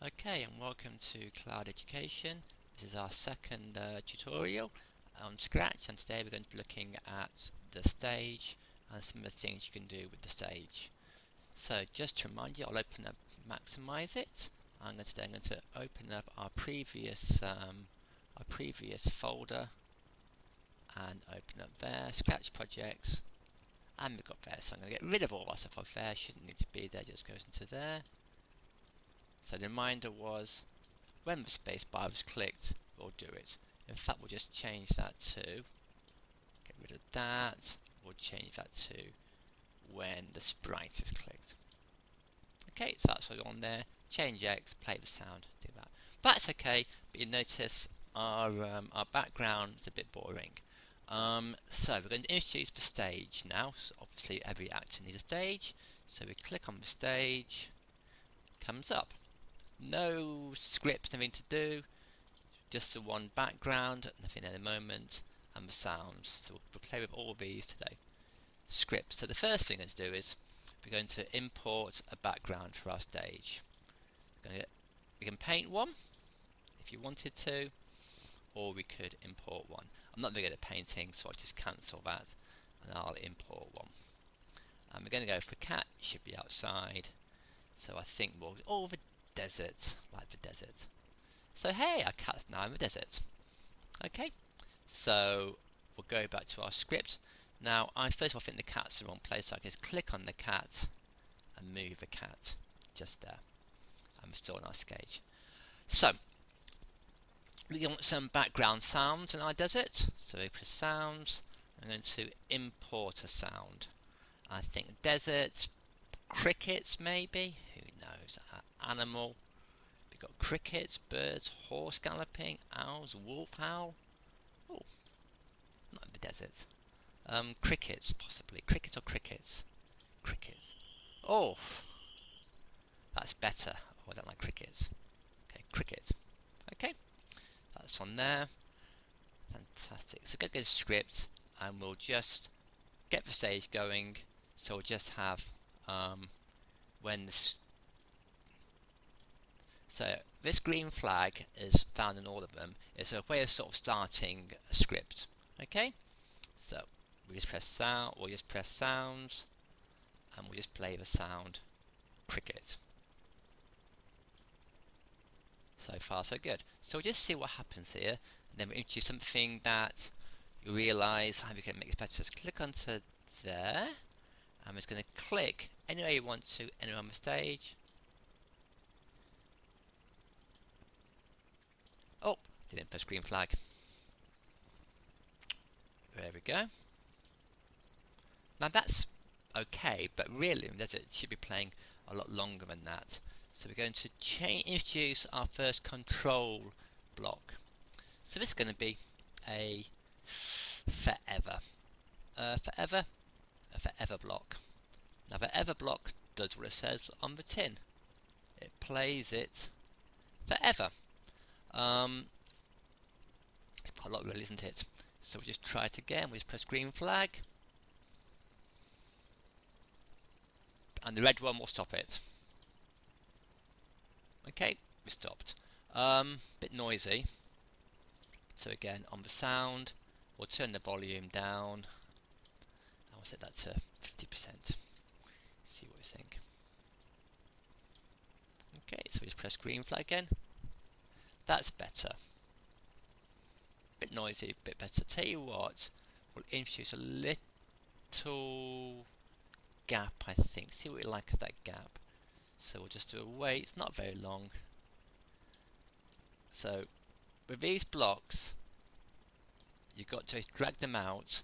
Okay, and welcome to Cloud Education. This is our second tutorial on Scratch, and today we're going to be looking at the stage and some of the things you can do with the stage. So just to remind you, I'll open up Maximize It. I'm going to open up our previous folder and open up there, Scratch Projects, and we've got there. So I'm going to get rid of all our stuff off there. Shouldn't need to be there, just goes into there. So the reminder was, when the space bar was clicked, we'll do it. In fact, we'll just change that to, get rid of that, we'll change that to when the sprite is clicked. Okay, so that's what's on there. Change X, play the sound, do that. But that's okay, but you notice our background is a bit boring. So we're going to introduce the stage now. So obviously every actor needs a stage. So we click on the stage, comes up. No script, nothing to do, just the one background, nothing at the moment, and the sounds. So we'll play with all of these today. Scripts. So the first thing we're going to do is we're going to import a background for our stage. We can paint one if you wanted to, or we could import one. I'm not very good at painting, so I'll just cancel that and I'll import one. And we're going to go for cat, should be outside. So I think we'll the desert, like the desert. So hey, our cat's now in the desert. Okay, so we'll go back to our script. Now, I first of all think the cat's the wrong place, so I can just click on the cat and move the cat just there. I'm still on our stage. So, we want some background sounds in our desert. So we press sounds. I'm going to import a sound. I think desert, crickets maybe, who knows, animal. We've got crickets, birds, horse galloping, owls, wolf howl. Oh, not in the desert. Crickets, possibly. Cricket or crickets? Crickets. Oh, that's better. Oh, I don't like crickets. Okay, cricket. Okay, that's on there. Fantastic. So go to script, and we'll just get the stage going. So we'll just have when this. So this green flag is found in all of them. It's a way of sort of starting a script. Okay, so we just press sound. We'll just press sounds, and we'll just play the sound cricket. So far, so good. So we'll just see what happens here. And then we introduce something that you realise how we can make it better. Just click onto there. I'm just going to click anywhere you want to, anywhere on the stage. Oh, didn't press green flag. There we go. Now that's okay, but really it should be playing a lot longer than that. So we're going to introduce our first control block. So this is going to be a forever. A forever block. Now the forever block does what it says on the tin. It plays it forever. It's quite a lot really, isn't it? So we just try it again. We just press green flag. And the red one will stop it. Okay, we stopped. Bit noisy. So again, on the sound, we'll turn the volume down. I'll set that to 50%. See what we think. Okay, so we just press green flag again. That's better. Bit noisy, bit better. Tell you what, we'll introduce a little gap, I think. See what we like of that gap. So we'll just do a wait. It's not very long. So with these blocks, you've got to drag them out.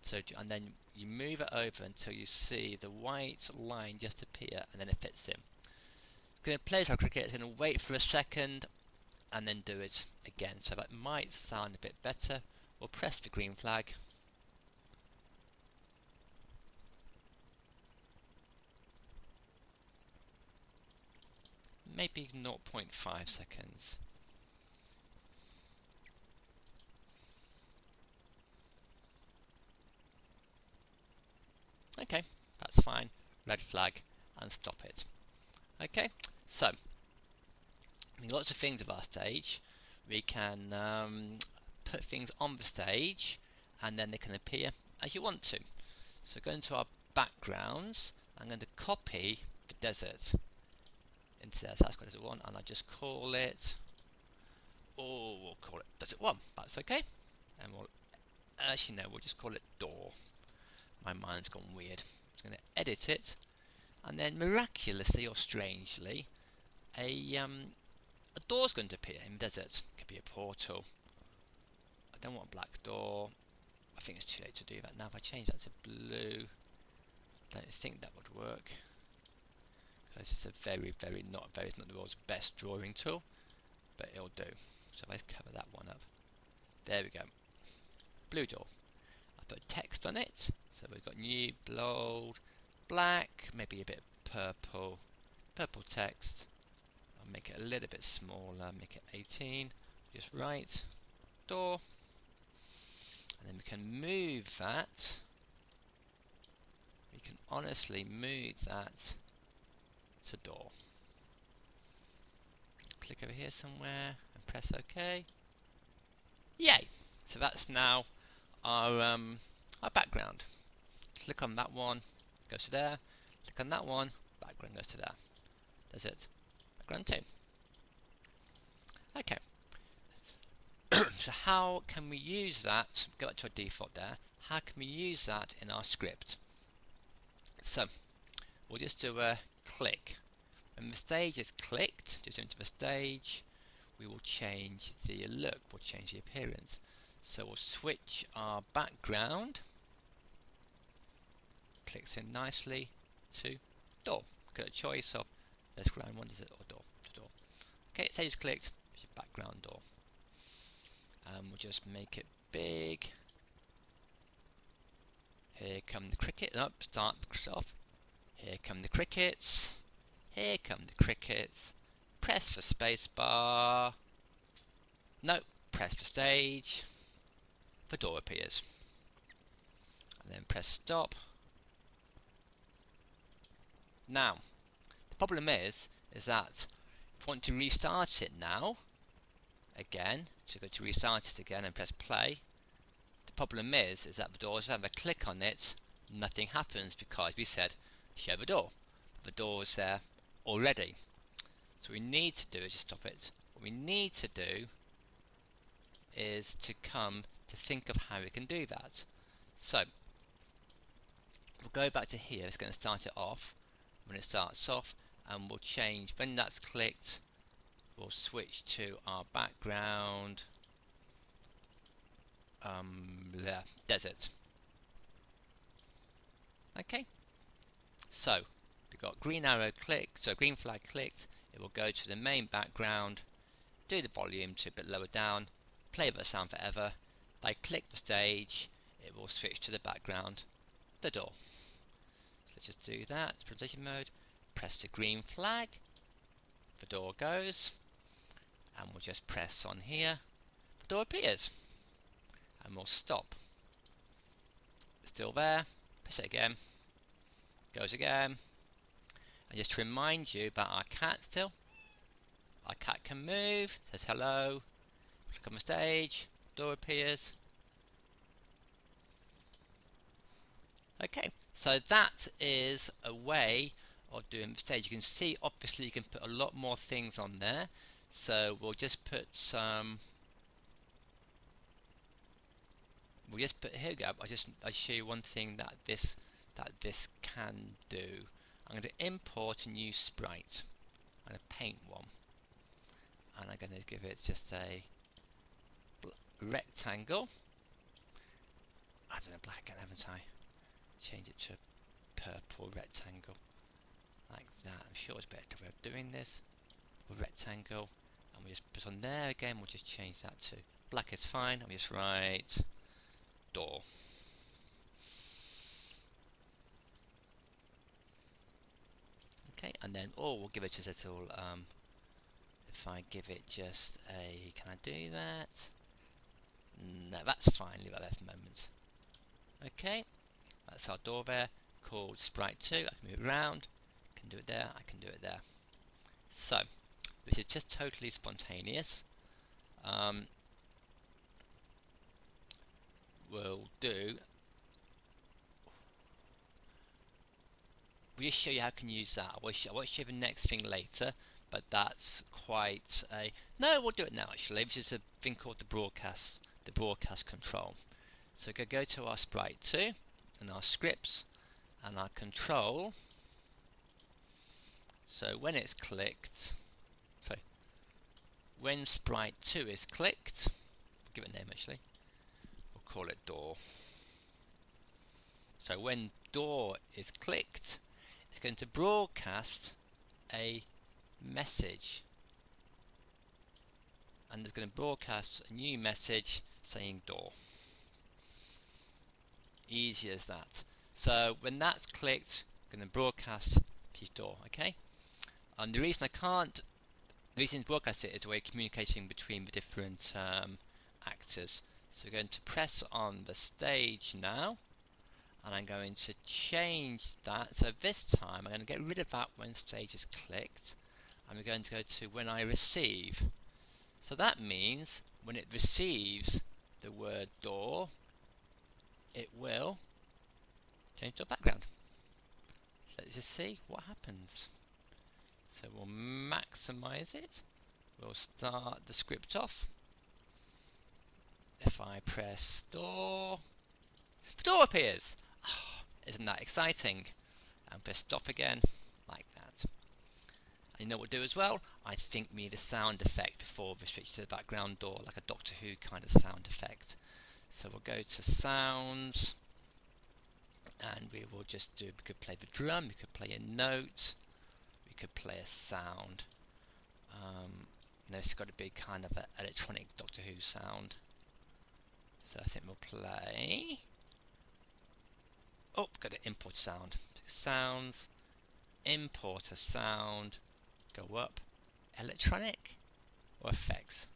So and then you move it over until you see the white line just appear, and then it fits in. It's going to play our cricket. It's going to wait for a second, and then do it again. So that might sound a bit better. We'll press the green flag. Maybe 0.5 seconds. Okay, that's fine. Red flag and stop it. Okay, so lots of things of our stage. We can put things on the stage and then they can appear as you want to. So go into our backgrounds, I'm going to copy the desert into there. So that's desert 1 and I'll just call it, we'll call it desert 1, that's okay. And we'll, actually no, we'll just call it door. My mind's gone weird. I'm just going to edit it, and then miraculously or strangely, a door's going to appear in the desert. It could be a portal. I don't want a black door. I think it's too late to do that now. If I change that to blue, I don't think that would work, because it's a it's not the world's best drawing tool, but it'll do. So if I cover that one up, there we go. Blue door. I put text on it, so we've got new, bold, black, maybe a bit purple text. I'll make it a little bit smaller, make it 18, just right, door, and then we can move that. We can honestly move that to door. Click over here somewhere and press OK. Yay! So that's now our background. Click on that one, goes to there. Click on that one, background goes to there. That's it. Background 2. Okay. So how can we use that? Go back to our default there. How can we use that in our script? So we'll just do a click. When the stage is clicked, just into the stage, we will change the look, we'll change the appearance. So we'll switch our background, clicks in nicely, to door. Got a choice of let's ground one, is it, or door to door. Okay, stage is clicked, it's your background door. We'll just make it big. Here come the cricket. Up, start off. Here come the crickets. Here come the crickets. Press for spacebar. No, press for stage. The door appears. And then press stop. Now, the problem is that if you want to restart it now, again, so go to restart it again and press play. The problem is that the door, if I have a click on it, nothing happens because we said show the door. The door is there already. So what we need to do is just stop it. What we need to do is to think of how we can do that. So we'll go back to here. It's going to start it off. When it starts off, and we'll change when that's clicked. We'll switch to our background, desert. Okay. So we've got green arrow clicked, so green flag clicked. It will go to the main background, do the volume to a bit lower down, play the sound forever. If I click the stage, it will switch to the background, the door. So let's just do that. Presentation mode. Press the green flag. The door goes, and we'll just press on here. The door appears, and we'll stop. It's still there. Press it again. Goes again. And just to remind you about our cat still. Our cat can move, says hello. Click on the stage, door appears. Okay, so that is a way of doing the stage. You can see obviously you can put a lot more things on there. So we'll just put some, here we go. I'll show you one thing that this can do. I'm going to import a new sprite. I'm going to paint one, and I'm going to give it just a rectangle. I don't know, black again, haven't I? Change it to a purple rectangle, like that. I'm sure it's a better way of doing this. A rectangle, and we just put on there again. We'll just change that to black is fine. And we just write door. Okay, and then we'll give it just a little. If I give it just a, can I do that? No, that's fine. Leave that there for a moment. Okay, that's our door there, called Sprite 2. I can move it around. I can do it there. I can do it there. So which is just totally spontaneous. We'll show you how you can use that. I will show you the next thing later, but that's quite a... No, we'll do it now actually, which is a thing called the broadcast control. So go to our sprite 2 and our scripts and our control. So when it's clicked, when sprite 2 is clicked, we'll give it a name actually, we'll call it door. So when door is clicked, it's going to broadcast a message, and it's going to broadcast a new message saying door. Easy as that. So when that's clicked, I'm going to broadcast piece door. Okay. And the reason to broadcast it is we're communicating between the different actors. So we're going to press on the stage now, and I'm going to change that. So this time I'm going to get rid of that when stage is clicked, and we're going to go to when I receive. So that means when it receives the word door, it will change to a background. Let's just see what happens. So we'll maximize it. We'll start the script off. If I press door, the door appears. Oh, isn't that exciting? And press stop again, like that. And you know what we'll do as well? I think we need a sound effect before we switch to the background door, like a Doctor Who kind of sound effect. So we'll go to sounds, and we will just do, we could play the drum, we could play a note, we could play a sound. No, it's got to be kind of an electronic Doctor Who sound. So I think we'll play... Oh, got to import sound. Sounds, import a sound, go up, electronic or effects.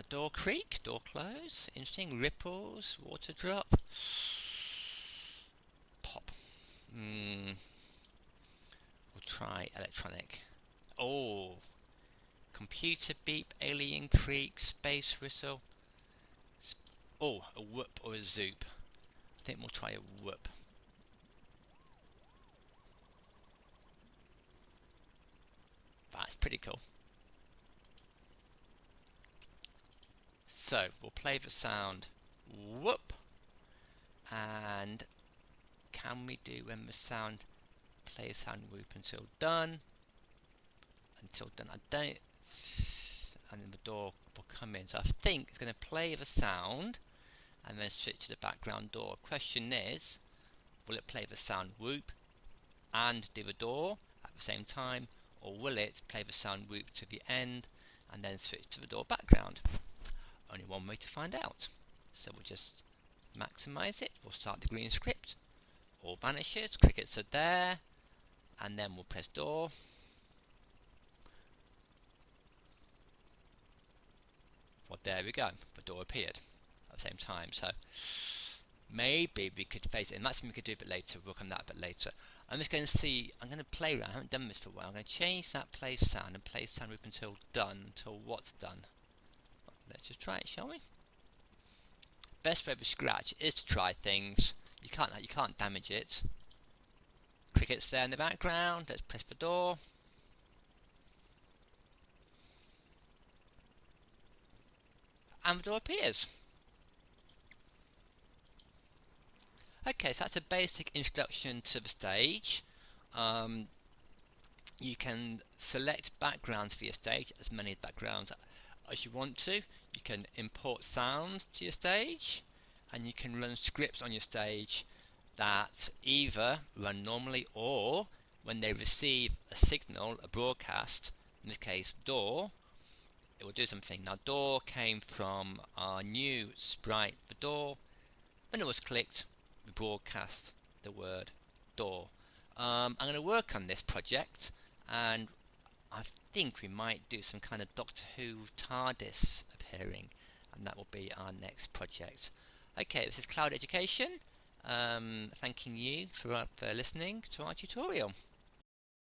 Door creak, door close, interesting, ripples, water drop, pop. We'll try electronic. Oh, computer beep, alien creak, space whistle. Oh, a whoop or a zoop. I think we'll try a whoop. That's pretty cool. So we'll play the sound whoop, and can we do when the sound plays sound whoop until done? Until done, I don't, and then the door will come in. So I think it's going to play the sound and then switch to the background door. Question is, will it play the sound whoop and do the door at the same time, or will it play the sound whoop to the end and then switch to the door background? Only one way to find out. So we'll just maximize it. We'll start the green script. All vanishes, crickets are there, and then we'll press door. Well, there we go. The door appeared at the same time. So maybe we could phase it in. That's something we could do a bit later. We'll work on that a bit later. I'm just going to see. I'm going to play around. I haven't done this for a while. I'm going to change that play sound and play sound loop until done. Until what's done. Let's just try it, shall we? Best way with Scratch is to try things. You can't damage it. Cricket's there in the background. Let's press the door. And the door appears. Okay, so that's a basic introduction to the stage. You can select backgrounds for your stage, as many backgrounds as you want to. You can import sounds to your stage, and you can run scripts on your stage that either run normally, or when they receive a signal, a broadcast, in this case door, it will do something. Now door came from our new sprite, the door. When it was clicked, we broadcast the word door. I'm going to work on this project, and I think we might do some kind of Doctor Who TARDIS appearing, and that will be our next project. Okay, this is Cloud Education, thanking you for listening to our tutorial.